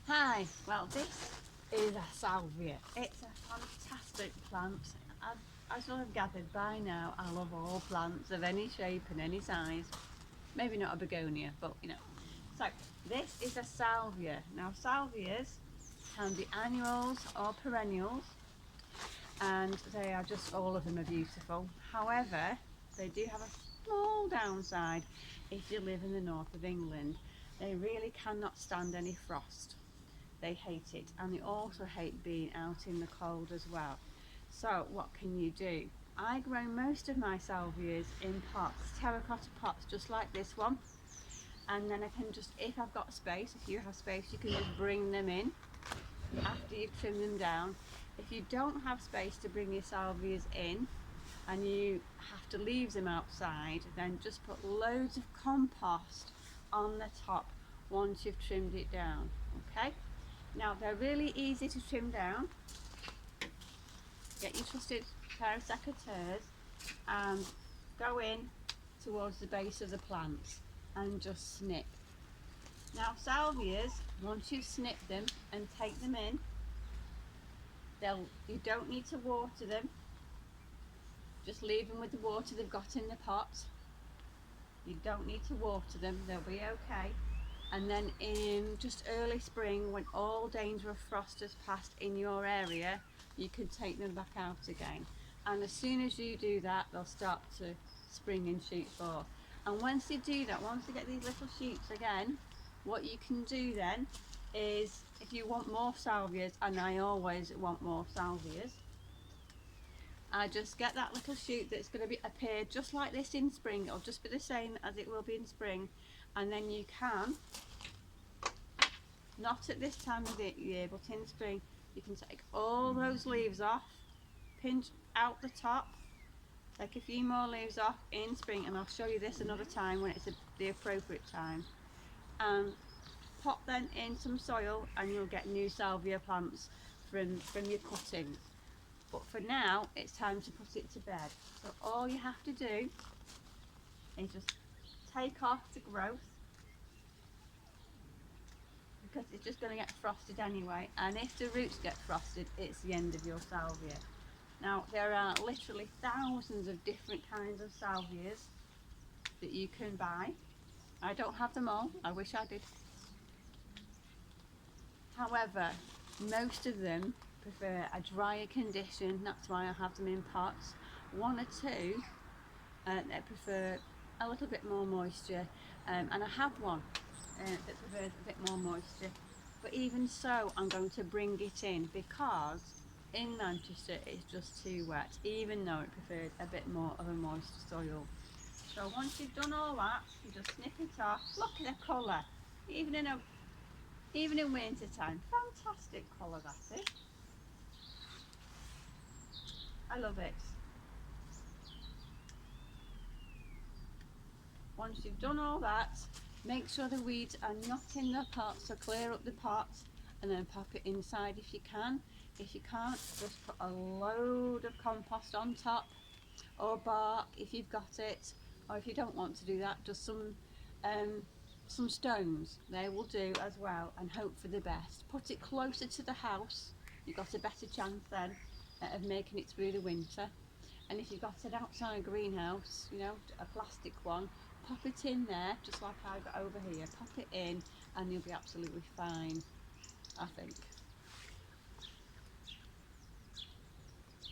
Hi, well this is a salvia. It's a fantastic plant. As you'll have gathered by now, I love all plants of any shape and any size. Maybe not a begonia, but you know. So this is a salvia. Now salvias can be annuals or perennials, and they are just, all of them are beautiful. However, they do have a small downside. If you live in the north of England, they really cannot stand any frost. They hate it, and they also hate being out in the cold as well. So what can you do? I grow most of my salvias in pots, terracotta pots, just like this one. And then I can just, if I've got space, if you have space, you can just bring them in after you've trimmed them down. If you don't have space to bring your salvias in and you have to leave them outside, then just put loads of compost on the top once you've trimmed it down. Okay? Now they're really easy to trim down. Get your trusted pair of secateurs and go in towards the base of the plants and just snip. Now salvias, once you've snipped them and take them in, you don't need to water them. Just leave them with the water they've got in the pot. You don't need to water them, they'll be okay. And then in just early spring, when all danger of frost has passed in your area, you can take them back out again. And as soon as you do that, they'll start to spring and shoot forth. And once you do that, once you get these little shoots again, what you can do then is, if you want more salvias, and I always want more salvias, I just get that little shoot that's going to appear just like this in spring. It'll just be the same as it will be in spring, and then you can, not at this time of the year, but in spring, you can take all those leaves off, pinch out the top, take a few more leaves off in spring, and I'll show you this another time when it's the appropriate time, and pop them in some soil and you'll get new salvia plants from your cuttings. But for now, it's time to put it to bed. So all you have to do is just take off the growth, because it's just going to get frosted anyway. And if the roots get frosted, it's the end of your salvia. Now, there are literally thousands of different kinds of salvias that you can buy. I don't have them all. I wish I did. However, most of them prefer a drier condition. That's why I have them in pots. One or two that prefer a little bit more moisture, and I have one that prefers a bit more moisture. But even so, I'm going to bring it in, because in Manchester it's just too wet, even though it prefers a bit more of a moist soil. So once you've done all that, you just snip it off. Look at the colour, even in winter time. Fantastic colour that is. I love it. Once you've done all that, make sure the weeds are not in the pot, so clear up the pot and then pop it inside if you can. If you can't, just put a load of compost on top, or bark if you've got it, or if you don't want to do that, just some stones, they will do as well, and hope for the best. Put it closer to the house, you've got a better chance then of making it through the winter. And if you've got an outside greenhouse, you know, a plastic one, pop it in there, just like I've got over here. Pop it in and you'll be absolutely fine, I think.